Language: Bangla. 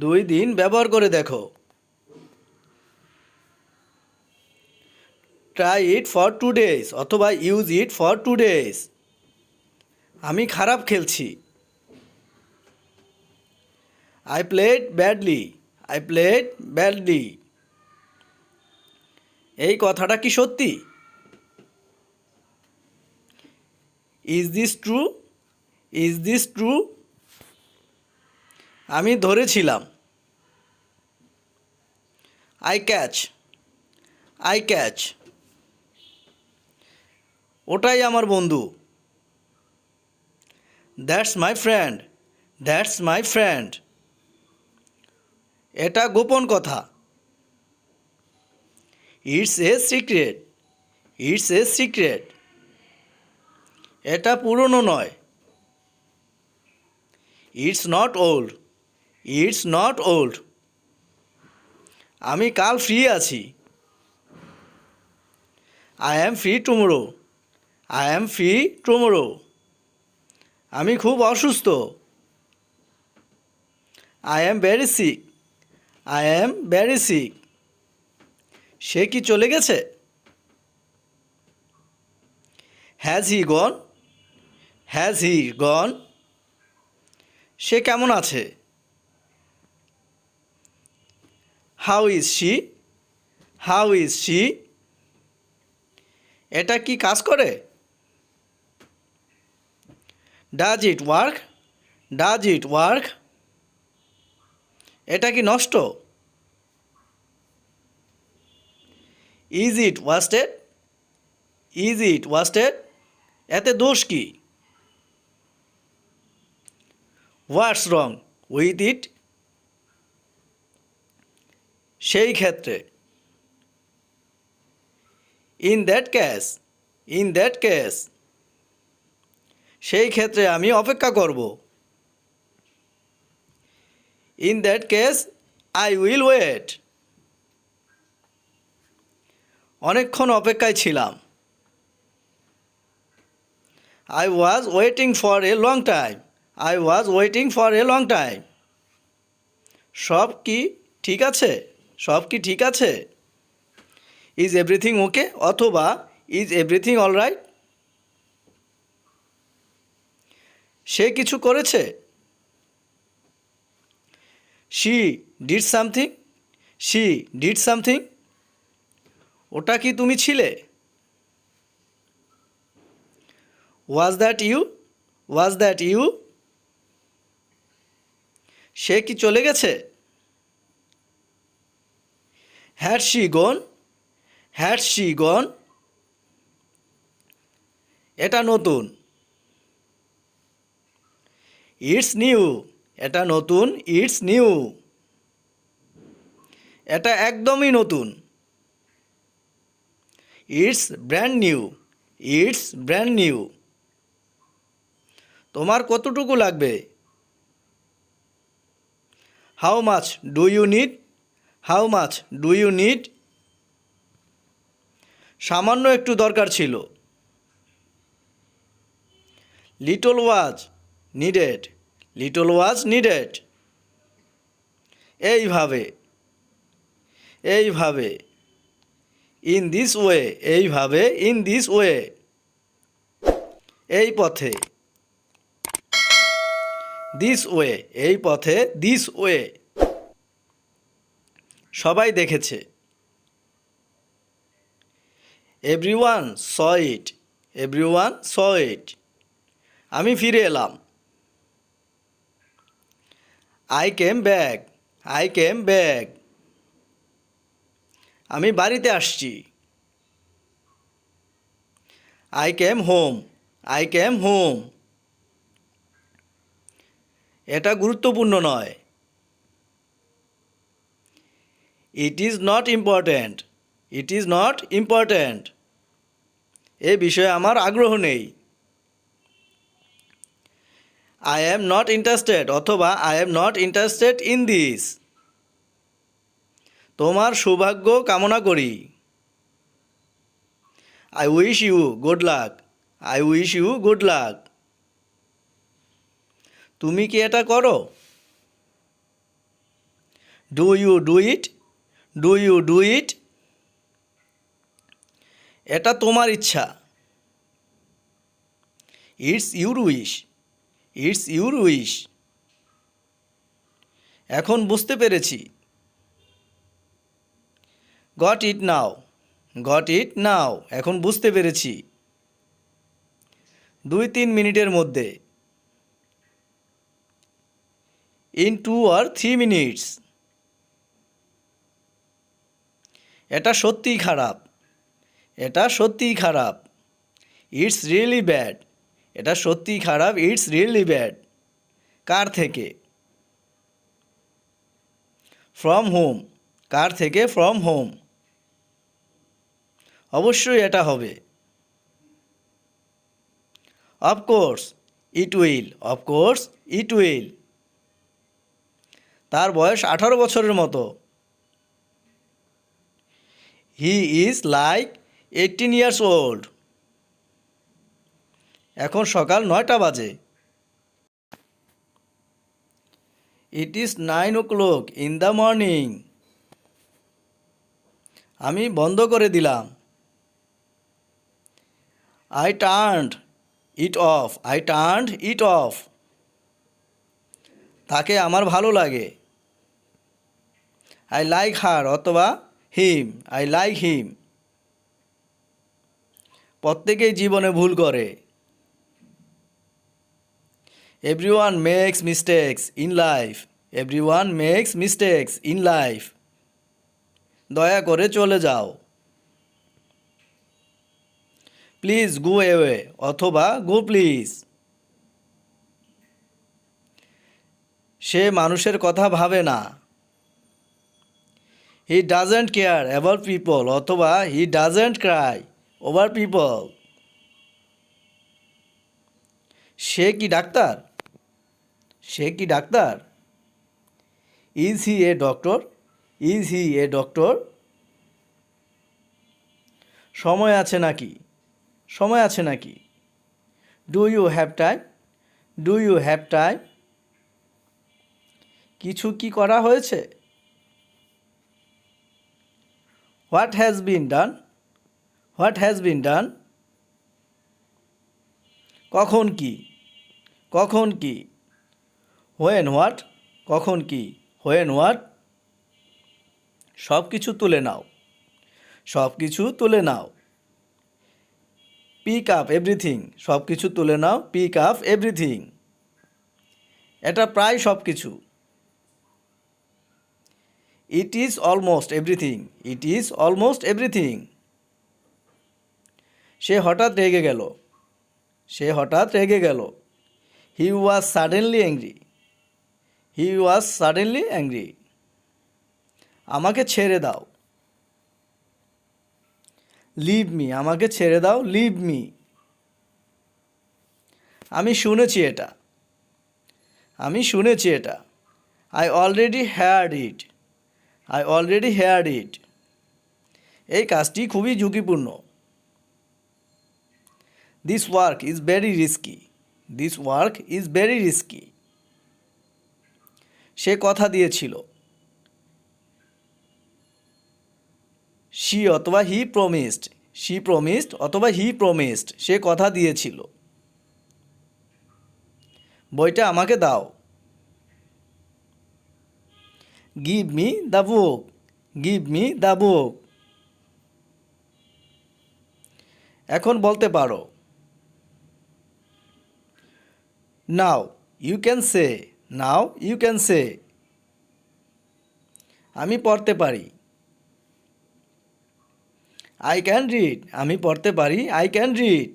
2 দিন ব্যবহার করে দেখো। ট্রাই ইট ফর 2 days অথবা ইউজ ইট ফর 2 days। আমি খারাপ খেলছি। I played badly. I played badly. এই কথাটা কি সত্যি? Is this true? Is this true? আমি ধরেছিলাম। I catch. I catch. ওটাই আমার বন্ধু। That's my friend. That's my friend. এটা গোপন কথা। It's a secret. It's a secret. এটা পুরনো নয়। It's not old. It's not old. আমি কাল ফ্রি আছি। I am free tomorrow. I am free tomorrow. আমি খুব অসুস্থ। I am very sick. I am very sick. সে কি চলে গেছে? Has he gone? Has he গন? সে কেমন আছে? How is she? How is she? এটা কি কাজ করে? Does it work? Does it work? এটা কি নষ্ট? Is it wasted? Is it wasted? এতে দোষ কি? What's wrong with it? সেই ক্ষেত্রে। In that case? In that case? সেই ক্ষেত্রে আমি অপেক্ষা করব। In that case I will wait. অনেকক্ষণ অপেক্ষায় ছিলাম। I was waiting for a long time. I was waiting for a long time. সব কি ঠিক আছে? সব কি ঠিক আছে? ইজ এভরিথিং ওকে অথবা ইজ এভরিথিং অল রাইট? সে কিছু করেছে? She did something. She did something. ওটা কি তুমি ছিলে? Was that you? Was that you? সে কি চলে গেছে? Had she gone? Had she gone? এটা নতুন। It's new. এটা নতুন। It's new. এটা একদমই নতুন। It's brand new. It's brand new. তোমার কতটুকু লাগবে? How much do you need? How much do you need? সামান্য একটু দরকার ছিল। Little was needed. Little was needed. এইভাবে। এইভাবে। In this way. এইভাবে। In this way. এই পথে। This way. এই পথে। This way. সবাই দেখেছে। Everyone saw it. Everyone saw it. আমি ফিরে এলাম। I came back. I came back. আমি বাড়িতে আসছি। I came home. I came home. এটা গুরুত্বপূর্ণ নয়। It is not important. It is not important. এ বিষয়ে আমার আগ্রহ নেই। আই অ্যাম নট ইন্টারেস্টেড অথবা I am not interested in this. তোমার সৌভাগ্য কামনা করি। I wish you good luck. I wish you good luck. তুমি কি এটা করো? Do you do it? Do you do it? এটা তোমার ইচ্ছা। It's your wish. It's your wish. এখন বুঝতে পেরেছি। Got it now. Got it now. এখন বুঝতে পেরেছি। 2-3 মিনিটের মধ্যে। In 2 or 3 minutes। এটা সত্যিই খারাপ। এটা সত্যিই খারাপ। It's really bad. এটা সত্যিই খারাপ। It's really bad. কার থেকে? From home. কার থেকে? From home. অবশ্যই এটা হবে। Of course it will. Of course it will. তার বয়স 18 বছরের মতো। He is like 18 years old। এখন সকাল 9টা বাজে। It is 9 o'clock in the morning. আমি বন্ধ করে দিলাম। I turned it off. I turned it off. তাকে আমার ভালো লাগে। আই লাইক হার অথবা হিম। I like him. প্রত্যেকেই জীবনে ভুল করে। Everyone makes mistakes in life. Everyone makes mistakes in life. দয়া করে চলে যাও। প্লিজ গো অ্যাওয়ে অথবা গো প্লিজ। সে মানুষের কথা ভাবে না। He doesn't care about people অথবা he doesn't cry over people. সে কি ডাক্তার? সে কি ডাক্তার? Is he a doctor? Is he a doctor? সময় আছে নাকি? সময় আছে নাকি? Do you have time? Do you have time? কিছু কি করা হয়েছে? What has been done? What has been done? কখন কি? কখন কি? When what? কখন কি? When what? সব কিছু তুলে নাও। সব কিছু তুলে নাও। Pick up everything. সব কিছু তুলে নাও। Pick up everything. এটা প্রায় সব কিছু। It is almost everything. It is almost everything. সে হঠাৎ রেগে গেল। সে হঠাৎ রেগে গেল। He was suddenly angry. He was suddenly angry. আমাকে ছেড়ে দাও। Leave me. আমাকে ছেড়ে দাও। Leave me. আমি শুনেছি এটা। আমি শুনেছি এটা। I already heard it. I already heard it. এই কাজটি খুবই ঝুঁকিপূর্ণ। This work is very risky. This work is very risky. সে কথা দিয়েছিল। শি অথবা হি প্রমিসড। শি প্রমিসড অথবা হি প্রমিসড। সে কথা দিয়েছিল। বইটা আমাকে দাও। Give me the book. Give me the book. এখন বলতে পারো। Now you can say. Now you can say. আমি পড়তে পারি। I can read. আমি পড়তে পারি। I can read.